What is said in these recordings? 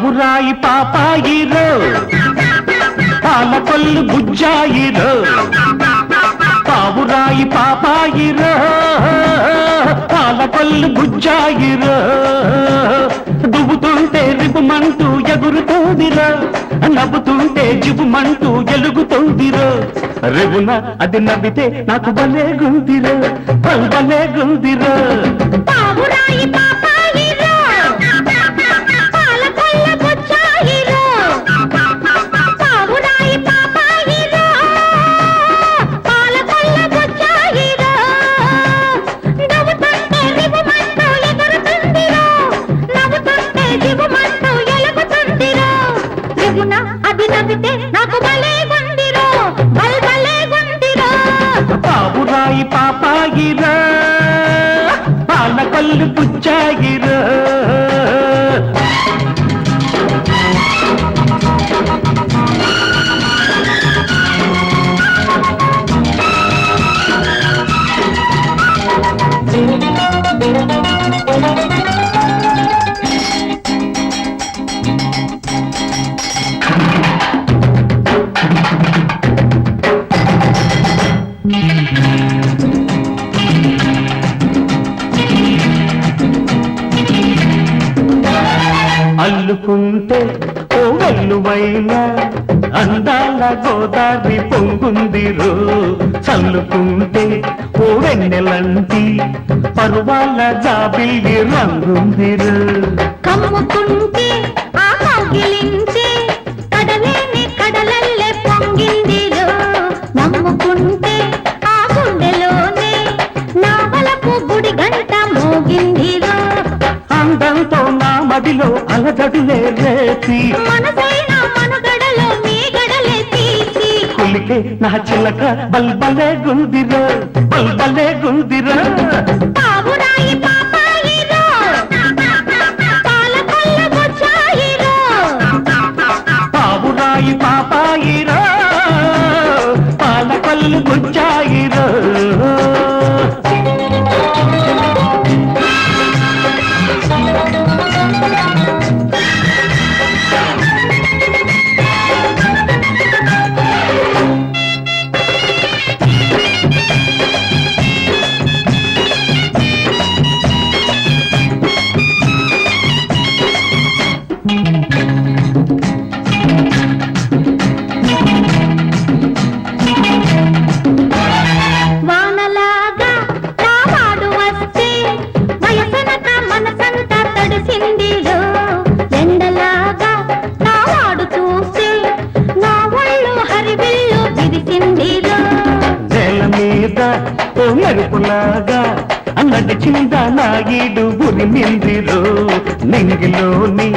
పావురాయి పాపాయిరో పాలకొల్లు బుజ్జాయిరో పావురాయి పాపాయిరో పాలకొల్లు బుజ్జాయిరో దువ్వుతుంటే రిపుమంటూ ఎగురుతోందిరో నవ్వుతుంటే జిబుమంటూ ఎలుగుతోందిరో రేవున అది నవ్వితే నాకు భలే గుందిరో భలే గుందిరో పావురాయి పాపాయిరో పాలకొల్లు బుజ్జాయిరో పావురాయి పాపాయిరో పాలకొల్లు బుజ్జాయిరో నవ్వుతుంటే రిపుమంటూ ఎగురుతుందిరో నవ్వుతుంటే జిబుమంటూ ఎలుగుతుందిరో రేవున అది నవ్వితే నాకు భలే గుందిరో భలే గుందిరో పావురాయి పాపాయిరో పాలకొల్లు బుజ్జాయిరో అల్లుకుంటే ఓ వెల్లువైన అందాల గోదావరి పొంగుందిరో చల్లుకుంటే ఓ వెన్నెలంటి పరువాల జాబిల్లి రంగుందిరో కమ్ముకుంటే ఆ కౌగిలించే కడలేని కడలల్లే పొంగిందిరో నమ్ముకుంటే ఆ గుండెలోనే నా వలపు గుడి గంట మోగిందిరో అందంతో నా మదిలో అలజడులే రేసి మనసైన మనుగడలో మీ గడలే తీసి కులికే నా చిలక బల్బలే గుందిరో బల్బలే గుందిరో పావురాయి పాపాయిరో పాలకొల్లు బుజ్జాయిరో పావురాయి పాపాయిరో పాలకొల్లు బుజ్జాయిరో వానలాగా రావాడు వస్తే వయసనక మనసంతా తడిసిందిరో ఎండలాగా రావాడు చూస్తే నా ఒళ్ళు హరివిల్లు విరిసిందిరో నేల మీద ఓ మెరుపులాగా నడిచింద నా ఈడు ఉరిమిందిరో నింగిలోని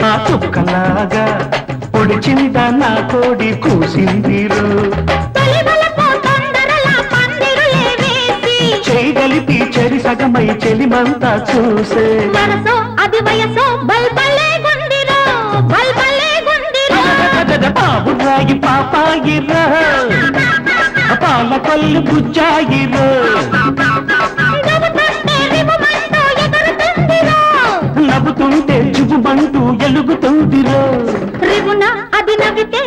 ఆ చుక్కలాగా పొడిచింద నా కోడి కూసిందిరో తొలివలపు తొందరలా పందిరులే వేసి చేయగలిపి చెరి సగమై చెలిమంతా చూసే మనసో అది వయసో బల్బలే గుందిరో బల్బలే గుందిరో పావురాయి పాపాయిరో పాలకొల్లు బుజ్జాయిరో నవ్వుతుంటే రిపుమంటూ ఎగురుతుందిరో నవ్వుతుంటే జుబుమంటూ ఎలుగుతుందిరో రివున అది నవ్వితే